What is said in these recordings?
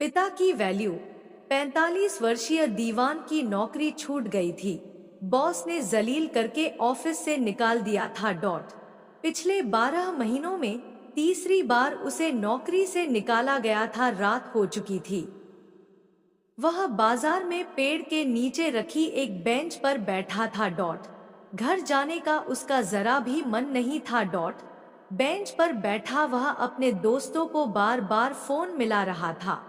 पिता की वैल्यू। 45 वर्षीय दीवान की नौकरी छूट गई थी। बॉस ने जलील करके ऑफिस से निकाल दिया था। पिछले 12 महीनों में तीसरी बार उसे नौकरी से निकाला गया था। रात हो चुकी थी। वह बाजार में पेड़ के नीचे रखी एक बेंच पर बैठा था। घर जाने का उसका जरा भी मन नहीं था। बेंच पर बैठा वह अपने दोस्तों को बार बार फोन मिला रहा था।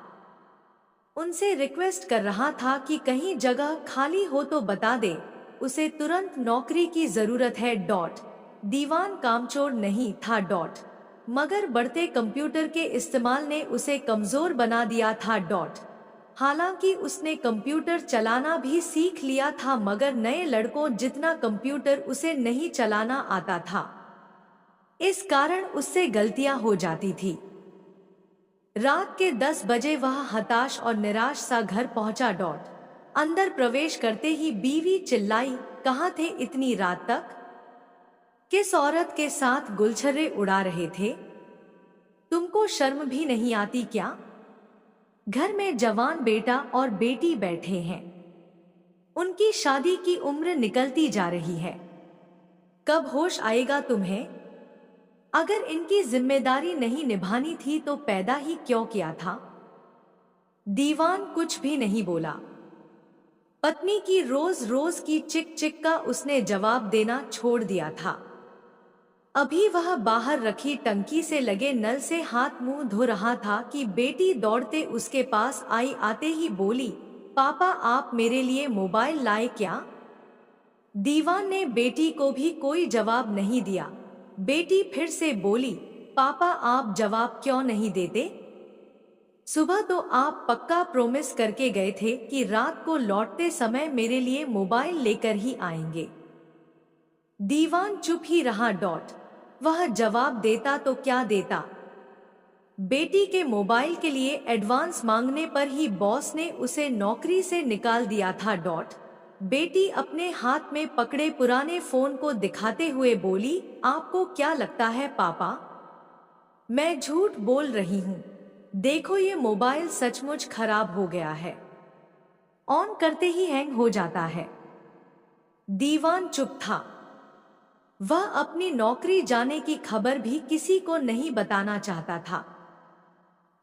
उनसे रिक्वेस्ट कर रहा था कि कहीं जगह खाली हो तो बता दे, उसे तुरंत नौकरी की जरूरत है। दीवान कामचोर नहीं था। मगर बढ़ते कंप्यूटर के इस्तेमाल ने उसे कमजोर बना दिया था। हालांकि उसने कंप्यूटर चलाना भी सीख लिया था, मगर नए लड़कों जितना कंप्यूटर उसे नहीं चलाना आता था। इस कारण उससे गलतियां हो जाती थी। रात के 10 बजे वह हताश और निराश सा घर पहुंचा। अंदर प्रवेश करते ही बीवी चिल्लाई, कहाँ थे इतनी रात तक? किस औरत के साथ गुलछर्रे उड़ा रहे थे? तुमको शर्म भी नहीं आती क्या? घर में जवान बेटा और बेटी बैठे हैं। उनकी शादी की उम्र निकलती जा रही है। कब होश आएगा तुम्हें? अगर इनकी जिम्मेदारी नहीं निभानी थी तो पैदा ही क्यों किया था? दीवान कुछ भी नहीं बोला। पत्नी की रोज रोज की चिक चिक का उसने जवाब देना छोड़ दिया था। अभी वह बाहर रखी टंकी से लगे नल से हाथ मुंह धो रहा था कि बेटी दौड़ते उसके पास आई। आते ही बोली, पापा आप मेरे लिए मोबाइल लाए क्या? दीवान ने बेटी को भी कोई जवाब नहीं दिया। बेटी फिर से बोली, पापा आप जवाब क्यों नहीं देते? सुबह तो आप पक्का प्रॉमिस करके गए थे कि रात को लौटते समय मेरे लिए मोबाइल लेकर ही आएंगे। दीवान चुप ही रहा। वह जवाब देता तो क्या देता? बेटी के मोबाइल के लिए एडवांस मांगने पर ही बॉस ने उसे नौकरी से निकाल दिया था। बेटी अपने हाथ में पकड़े पुराने फोन को दिखाते हुए बोली, आपको क्या लगता है पापा, मैं झूठ बोल रही हूँ? देखो ये मोबाइल सचमुच खराब हो गया है। ऑन करते ही हैंग हो जाता है। दीवान चुप था। वह अपनी नौकरी जाने की खबर भी किसी को नहीं बताना चाहता था,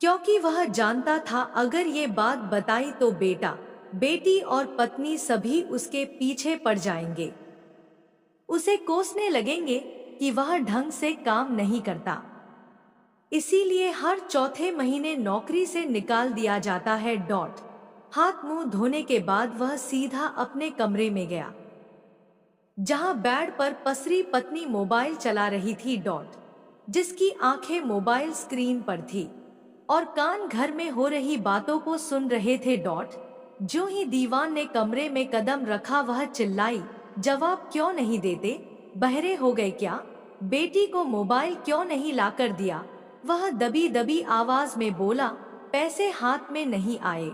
क्योंकि वह जानता था अगर ये बात बताई तो बेटा, बेटी और पत्नी सभी उसके पीछे पड़ जाएंगे। उसे कोसने लगेंगे कि वह ढंग से काम नहीं करता। इसीलिए हर चौथे महीने नौकरी से निकाल दिया जाता है। हाथ मुंह धोने के बाद वह सीधा अपने कमरे में गया, जहां बेड पर पसरी पत्नी मोबाइल चला रही थी। जिसकी आंखें मोबाइल स्क्रीन पर थी और कान घर में हो रही बातों को सुन रहे थे। जो ही दीवान ने कमरे में कदम रखा वह चिल्लाई, जवाब क्यों नहीं देते? बहरे हो गए क्या? बेटी को मोबाइल क्यों नहीं लाकर दिया? वह दबी दबी आवाज में बोला, पैसे हाथ में नहीं आए,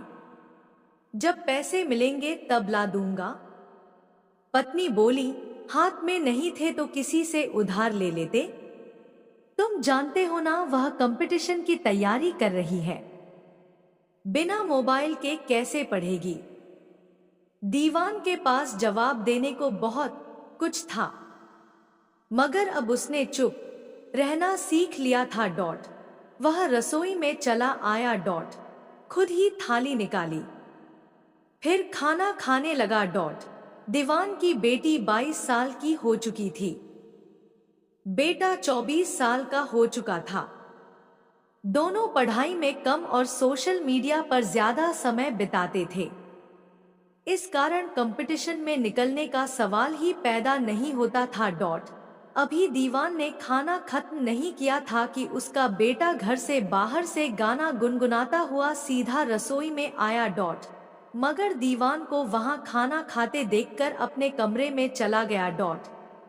जब पैसे मिलेंगे तब ला दूंगा। पत्नी बोली, हाथ में नहीं थे तो किसी से उधार ले लेते। तुम जानते हो ना वह कंपटीशन की तैयारी कर रही है, बिना मोबाइल के कैसे पढ़ेगी? दीवान के पास जवाब देने को बहुत कुछ था, मगर अब उसने चुप रहना सीख लिया था। वह रसोई में चला आया। खुद ही थाली निकाली, फिर खाना खाने लगा। दीवान की बेटी 22 साल की हो चुकी थी। बेटा 24 साल का हो चुका था। दोनों पढ़ाई में कम और सोशल मीडिया पर ज्यादा समय बिताते थे। इस कारण कंपटीशन में निकलने का सवाल ही पैदा नहीं होता था। अभी दीवान ने खाना खत्म नहीं किया था कि उसका बेटा घर से बाहर से गाना गुनगुनाता हुआ सीधा रसोई में आया। मगर दीवान को वहां खाना खाते देखकर अपने कमरे में चला गया।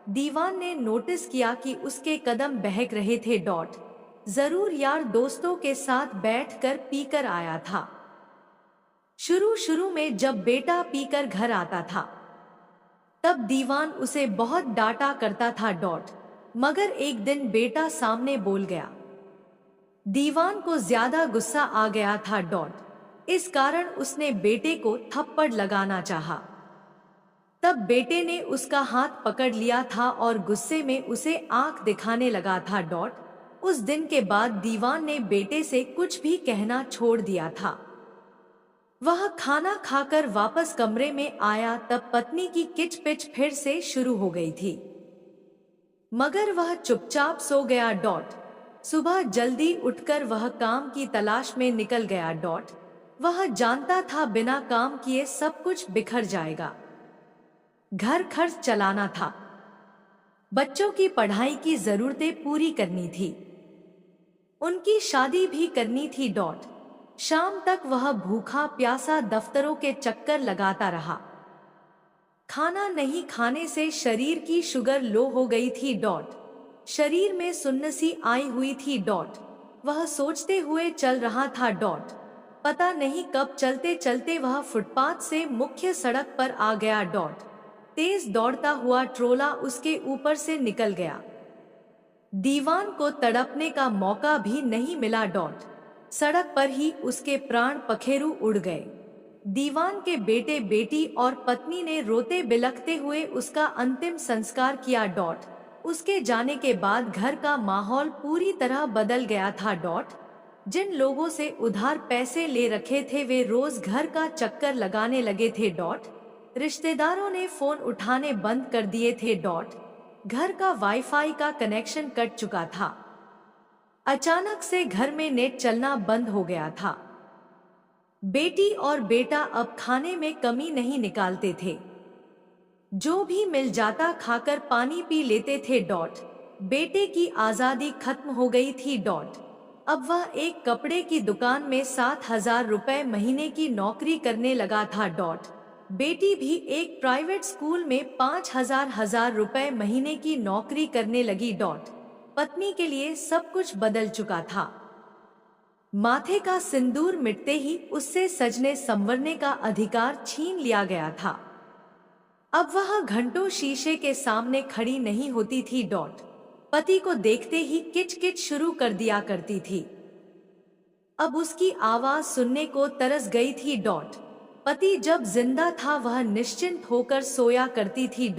दीवान ने नोटिस किया कि उसके कदम बहक रहे थे। जरूर यार दोस्तों के साथ बैठकर पीकर आया था। शुरू में जब बेटा पीकर घर आता था तब दीवान उसे बहुत डांटा करता था। मगर एक दिन बेटा सामने बोल गया। दीवान को ज्यादा गुस्सा आ गया था। इस कारण उसने बेटे को थप्पड़ लगाना चाहा। तब बेटे ने उसका हाथ पकड़ लिया था और गुस्से में उसे आंख दिखाने लगा था। उस दिन के बाद दीवान ने बेटे से कुछ भी कहना छोड़ दिया था। वह खाना खाकर वापस कमरे में आया तब पत्नी की किचपिच फिर से शुरू हो गई थी, मगर वह चुपचाप सो गया। सुबह जल्दी उठकर वह काम की तलाश में निकल गया। वह जानता था बिना काम किए सब कुछ बिखर जाएगा। घर खर्च चलाना था, बच्चों की पढ़ाई की जरूरतें पूरी करनी थी, उनकी शादी भी करनी थी। शाम तक वह भूखा प्यासा दफ्तरों के चक्कर लगाता रहा। खाना नहीं खाने से शरीर की शुगर लो हो गई थी। शरीर में सुन्नसी आई हुई थी। वह सोचते हुए चल रहा था। पता नहीं कब चलते चलते वह फुटपाथ से मुख्य सड़क पर आ गया। तेज दौड़ता हुआ ट्रोला उसके ऊपर से निकल गया। दीवान को तड़पने का मौका भी नहीं मिला। सड़क पर ही उसके प्राण पखेरु उड़ गए। दीवान के बेटे बेटी और पत्नी ने रोते बिलखते हुए उसका अंतिम संस्कार किया। उसके जाने के बाद घर का माहौल पूरी तरह बदल गया था। जिन लोगों से उधार पैसे ले रखे थे वे रोज घर का चक्कर लगाने लगे थे। रिश्तेदारों ने फोन उठाने बंद कर दिए थे। घर का वाईफाई का कनेक्शन कट चुका था। अचानक से घर में नेट चलना बंद हो गया था। बेटी और बेटा अब खाने में कमी नहीं निकालते थे, जो भी मिल जाता खाकर पानी पी लेते थे। बेटे की आजादी खत्म हो गई थी। अब वह एक कपड़े की दुकान में 7,000 रुपए महीने की नौकरी करने लगा था। बेटी भी एक प्राइवेट स्कूल में 5,000 रुपए महीने की नौकरी करने लगी। पत्नी के लिए सब कुछ बदल चुका था। माथे का सिंदूर मिटते ही उससे सजने संवरने का अधिकार छीन लिया गया था। अब वह घंटों शीशे के सामने खड़ी नहीं होती थी। पति को देखते ही किच-किच शुरू कर दिया करती थी। अब उसकी आवाज सुनने को तरस गई थी। पति जब जिंदा था वह निश्चिंत होकर सोया करती थी।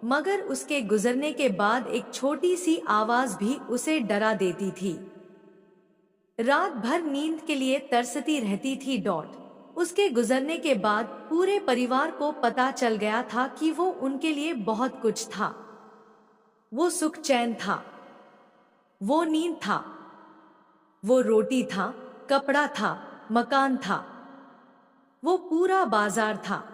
मगर उसके गुजरने के बाद एक छोटी सी आवाज भी उसे डरा देती थी। रात भर नींद के लिए तरसती रहती थी। उसके गुजरने के बाद पूरे परिवार को पता चल गया था कि वो उनके लिए बहुत कुछ था। वो सुख चैन था, वो नींद था, वो रोटी था, कपड़ा था, मकान था, वो पूरा बाजार था,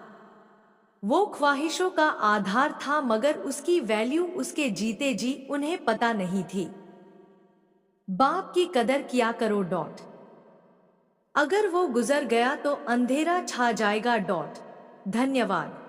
वो ख्वाहिशों का आधार था। मगर उसकी वैल्यू उसके जीते जी उन्हें पता नहीं थी। बाप की कदर किया करो। अगर वो गुजर गया तो अंधेरा छा जाएगा। धन्यवाद।